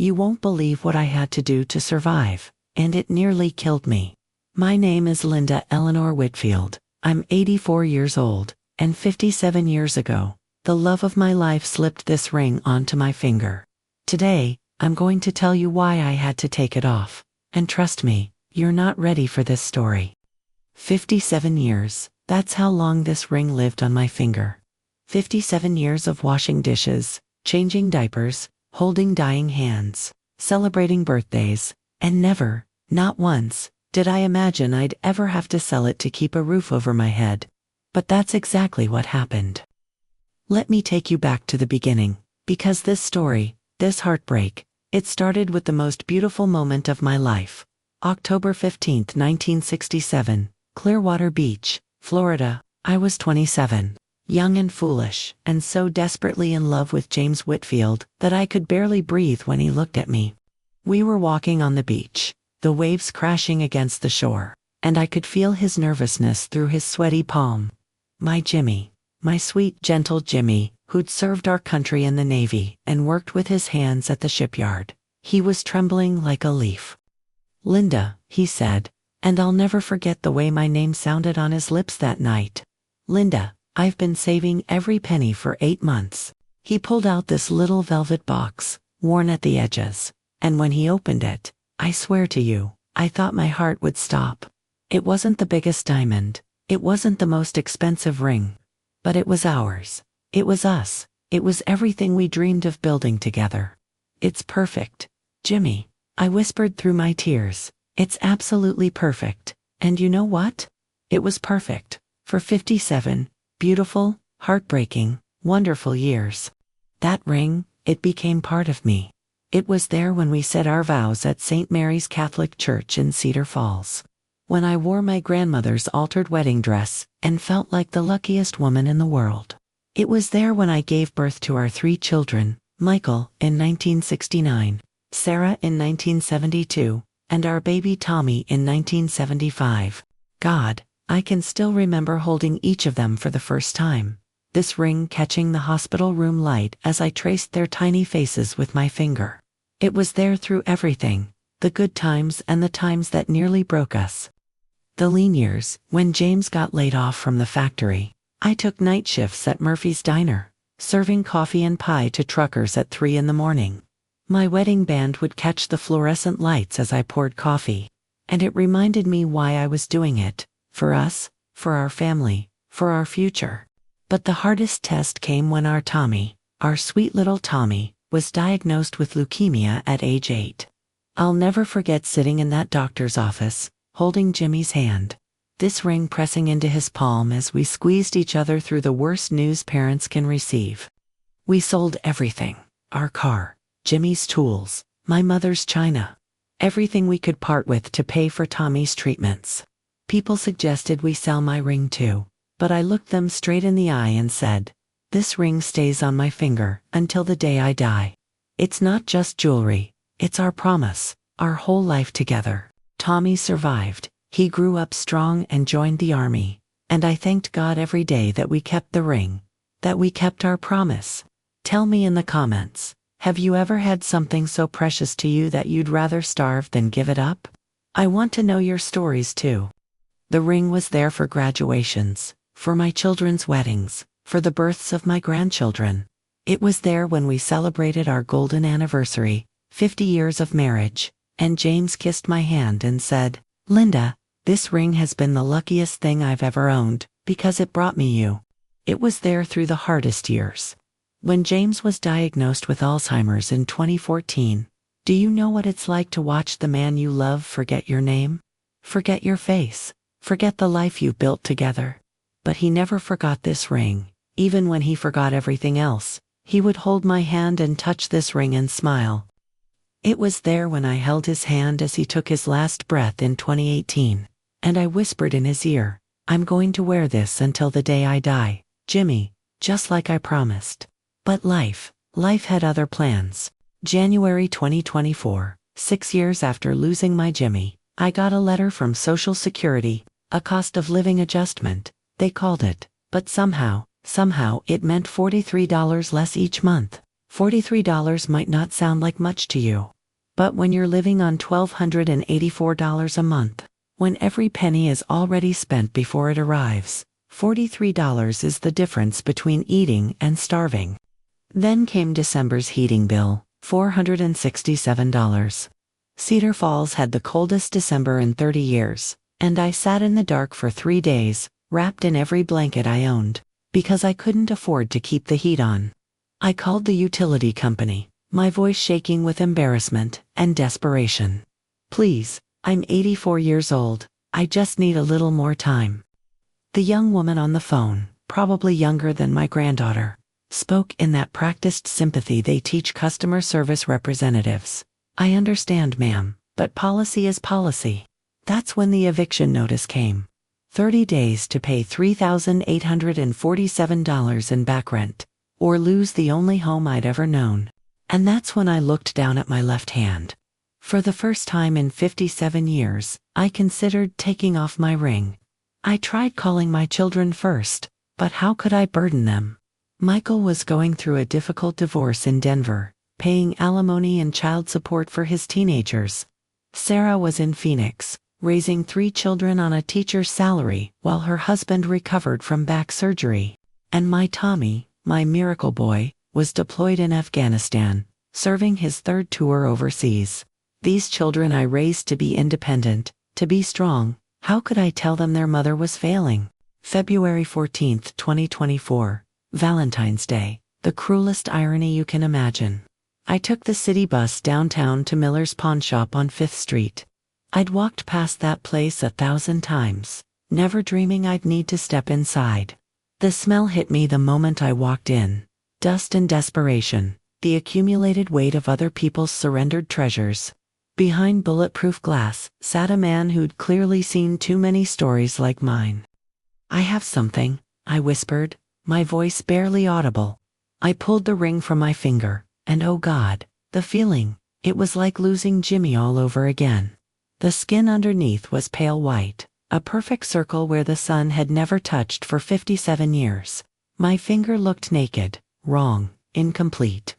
You won't believe what I had to do to survive, and it nearly killed me. My name is Linda Eleanor Whitfield. I'm 84 years old, and 57 years ago, the love of my life slipped this ring onto my finger. Today, I'm going to tell you why I had to take it off. And trust me, you're not ready for this story. 57 years, that's how long this ring lived on my finger. 57 years of washing dishes, changing diapers, holding dying hands, celebrating birthdays, and never, not once, did I imagine I'd ever have to sell it to keep a roof over my head. But that's exactly what happened. Let me take you back to the beginning, because this story, this heartbreak, it started with the most beautiful moment of my life. October 15, 1967, Clearwater Beach, Florida. I was 27, young and foolish, and so desperately in love with James Whitfield that I could barely breathe when he looked at me. We were walking on the beach, the waves crashing against the shore, and I could feel his nervousness through his sweaty palm. My Jimmy, my sweet, gentle Jimmy, who'd served our country in the Navy and worked with his hands at the shipyard. He was trembling like a leaf. "Linda," he said, and I'll never forget the way my name sounded on his lips that night. "Linda, I've been saving every penny for 8 months. He pulled out this little velvet box, worn at the edges, and when he opened it, I swear to you, I thought my heart would stop. It wasn't the biggest diamond, it wasn't the most expensive ring, but it was ours. It was us. It was everything we dreamed of building together. It's perfect, Jimmy," I whispered through my tears. "It's absolutely perfect. And you know what? It was perfect for 57 beautiful, heartbreaking, wonderful years. That ring, it became part of me. It was there when we said our vows at St. Mary's Catholic Church in Cedar Falls. When I wore my grandmother's altered wedding dress and felt like the luckiest woman in the world. It was there when I gave birth to our 3 children, Michael in 1969, Sarah in 1972, and our baby Tommy in 1975. God, I can still remember holding each of them for the first time. This ring catching the hospital room light as I traced their tiny faces with my finger. It was there through everything, the good times and the times that nearly broke us. The lean years, when James got laid off from the factory. I took night shifts at Murphy's Diner, serving coffee and pie to truckers at 3 in the morning. My wedding band would catch the fluorescent lights as I poured coffee, and it reminded me why I was doing it, for us, for our family, for our future. But the hardest test came when our Tommy, our sweet little Tommy, was diagnosed with leukemia at age 8. I'll never forget sitting in that doctor's office, holding Jimmy's hand, this ring pressing into his palm as we squeezed each other through the worst news parents can receive. We sold everything, our car, Jimmy's tools, my mother's china, everything we could part with to pay for Tommy's treatments. People suggested we sell my ring too, but I looked them straight in the eye and said, "This ring stays on my finger until the day I die. It's not just jewelry, it's our promise, our whole life together." Tommy survived. He grew up strong and joined the army, and I thanked God every day that we kept the ring, that we kept our promise. Tell me in the comments, have you ever had something so precious to you that you'd rather starve than give it up? I want to know your stories too. The ring was there for graduations, for my children's weddings, for the births of my grandchildren. It was there when we celebrated our golden anniversary, 50 years of marriage, and James kissed my hand and said, "Linda, this ring has been the luckiest thing I've ever owned, because it brought me you." It was there through the hardest years. When James was diagnosed with Alzheimer's in 2014, do you know what it's like to watch the man you love forget your name? Forget your face, forget the life you built together. But he never forgot this ring. Even when he forgot everything else, he would hold my hand and touch this ring and smile. It was there when I held his hand as he took his last breath in 2018, and I whispered in his ear, "I'm going to wear this until the day I die, Jimmy," just like I promised. But life had other plans. January 2024, 6 years after losing my Jimmy, I got a letter from Social Security, a cost of living adjustment, they called it, but somehow it meant $43 less each month. $43 might not sound like much to you. But when you're living on $1,284 a month, when every penny is already spent before it arrives, $43 is the difference between eating and starving. Then came December's heating bill, $467. Cedar Falls had the coldest December in 30 years, and I sat in the dark for 3 days, wrapped in every blanket I owned, because I couldn't afford to keep the heat on. I called the utility company, my voice shaking with embarrassment and desperation. "Please, I'm 84 years old, I just need a little more time." The young woman on the phone, probably younger than my granddaughter, spoke in that practiced sympathy they teach customer service representatives. "I understand, ma'am, but policy is policy." That's when the eviction notice came. 30 days to pay $3,847 in back rent, or lose the only home I'd ever known. And that's when I looked down at my left hand. For the first time in 57 years, I considered taking off my ring. I tried calling my children first, but how could I burden them? Michael was going through a difficult divorce in Denver, paying alimony and child support for his teenagers. Sarah was in Phoenix, raising 3 children on a teacher's salary while her husband recovered from back surgery. And my Tommy, my miracle boy, was deployed in Afghanistan, serving his 3rd tour overseas. These children I raised to be independent, to be strong. How could I tell them their mother was failing? February 14, 2024, Valentine's Day, the cruelest irony you can imagine. I took the city bus downtown to Miller's Pawn Shop on 5th Street. I'd walked past that place 1,000 times, never dreaming I'd need to step inside. The smell hit me the moment I walked in. Dust and desperation, the accumulated weight of other people's surrendered treasures. Behind bulletproof glass sat a man who'd clearly seen too many stories like mine. "I have something," I whispered, my voice barely audible. I pulled the ring from my finger, and oh God, the feeling, it was like losing Jimmy all over again. The skin underneath was pale white, a perfect circle where the sun had never touched for 57 years. My finger looked naked, wrong, incomplete.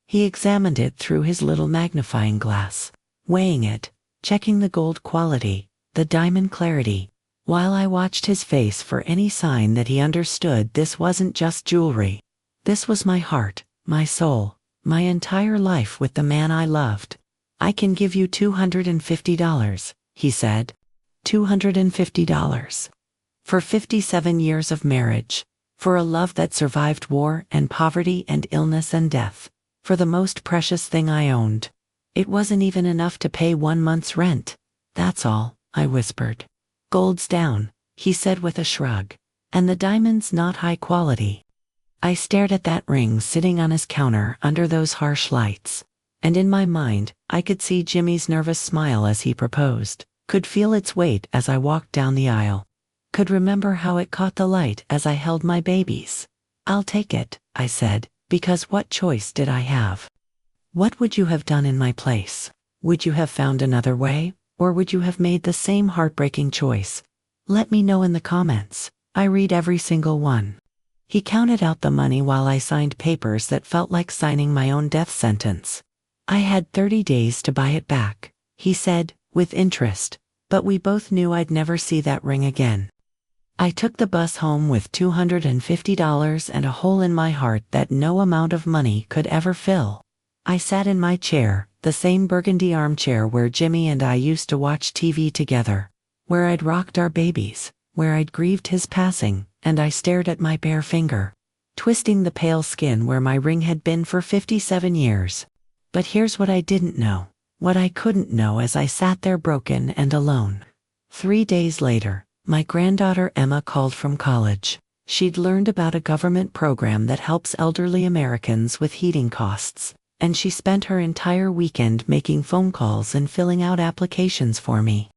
He examined it through his little magnifying glass, weighing it, checking the gold quality, the diamond clarity, while I watched his face for any sign that he understood this wasn't just jewelry. This was my heart, my soul, my entire life with the man I loved. "I can give you $250, he said. $250. For 57 years of marriage. For a love that survived war and poverty and illness and death. For the most precious thing I owned. It wasn't even enough to pay 1 month's rent. That's all," I whispered. "Gold's down," he said with a shrug. "And the diamond's not high quality." I stared at that ring sitting on his counter under those harsh lights. And in my mind, I could see Jimmy's nervous smile as he proposed, could feel its weight as I walked down the aisle, could remember how it caught the light as I held my babies. "I'll take it," I said, because what choice did I have? What would you have done in my place? Would you have found another way, or would you have made the same heartbreaking choice? Let me know in the comments. I read every single one. He counted out the money while I signed papers that felt like signing my own death sentence. "I had 30 days to buy it back," he said, with interest, but we both knew I'd never see that ring again. I took the bus home with $250 and a hole in my heart that no amount of money could ever fill. I sat in my chair, the same burgundy armchair where Jimmy and I used to watch TV together, where I'd rocked our babies, where I'd grieved his passing, and I stared at my bare finger, twisting the pale skin where my ring had been for 57 years. But here's what I didn't know, what I couldn't know as I sat there broken and alone. 3 days later, my granddaughter Emma called from college. She'd learned about a government program that helps elderly Americans with heating costs, and she spent her entire weekend making phone calls and filling out applications for me.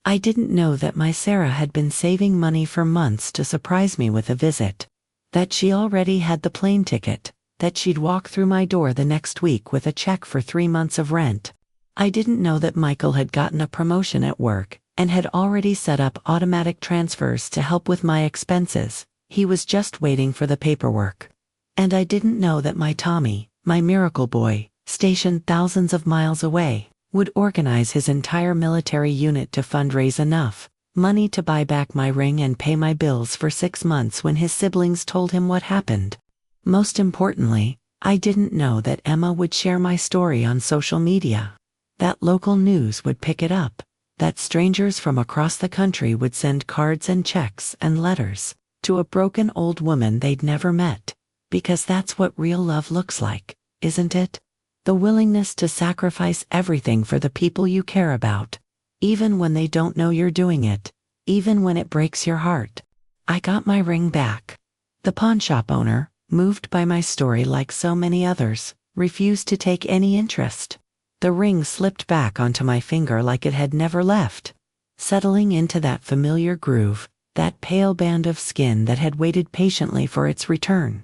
I didn't know that my Sarah had been saving money for months to surprise me with a visit, that she already had the plane ticket, that she'd walk through my door the next week with a check for 3 months of rent. I didn't know that Michael had gotten a promotion at work and had already set up automatic transfers to help with my expenses. He was just waiting for the paperwork. And I didn't know that my Tommy, My miracle boy, stationed thousands of miles away, would organize his entire military unit to fundraise enough money to buy back my ring and pay my bills for 6 months when his siblings told him what happened. Most importantly, I didn't know that Emma would share my story on social media, that local news would pick it up, that strangers from across the country would send cards and checks and letters to a broken old woman they'd never met. Because that's what real love looks like, isn't it? The willingness to sacrifice everything for the people you care about, even when they don't know you're doing it, even when it breaks your heart. I got my ring back. The pawnshop owner, moved by my story like so many others, refused to take any interest. The ring slipped back onto my finger like it had never left, settling into that familiar groove, that pale band of skin that had waited patiently for its return.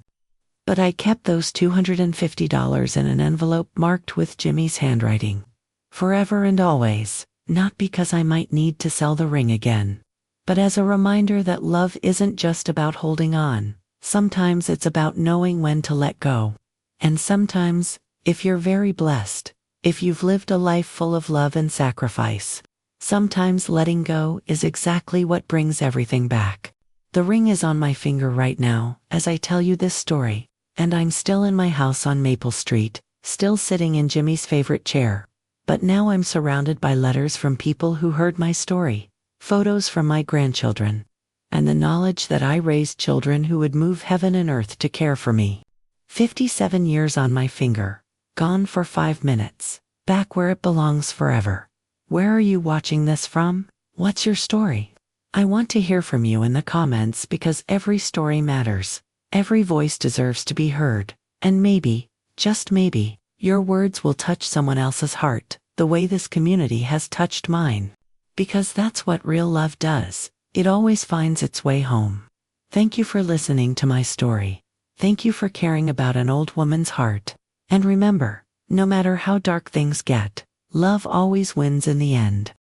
But I kept those $250 in an envelope marked with Jimmy's handwriting. Forever and always, not because I might need to sell the ring again, but as a reminder that love isn't just about holding on. Sometimes it's about knowing when to let go. And sometimes, if you're very blessed, if you've lived a life full of love and sacrifice, sometimes letting go is exactly what brings everything back. The ring is on my finger right now, as I tell you this story, and I'm still in my house on Maple Street, still sitting in Jimmy's favorite chair. But now I'm surrounded by letters from people who heard my story, photos from my grandchildren, and the knowledge that I raised children who would move heaven and earth to care for me. 57 years on my finger, gone for 5 minutes, back where it belongs forever. Where are you watching this from? What's your story? I want to hear from you in the comments because every story matters. Every voice deserves to be heard. And maybe, just maybe, your words will touch someone else's heart, the way this community has touched mine. Because that's what real love does. It always finds its way home. Thank you for listening to my story. Thank you for caring about an old woman's heart. And remember, no matter how dark things get, love always wins in the end.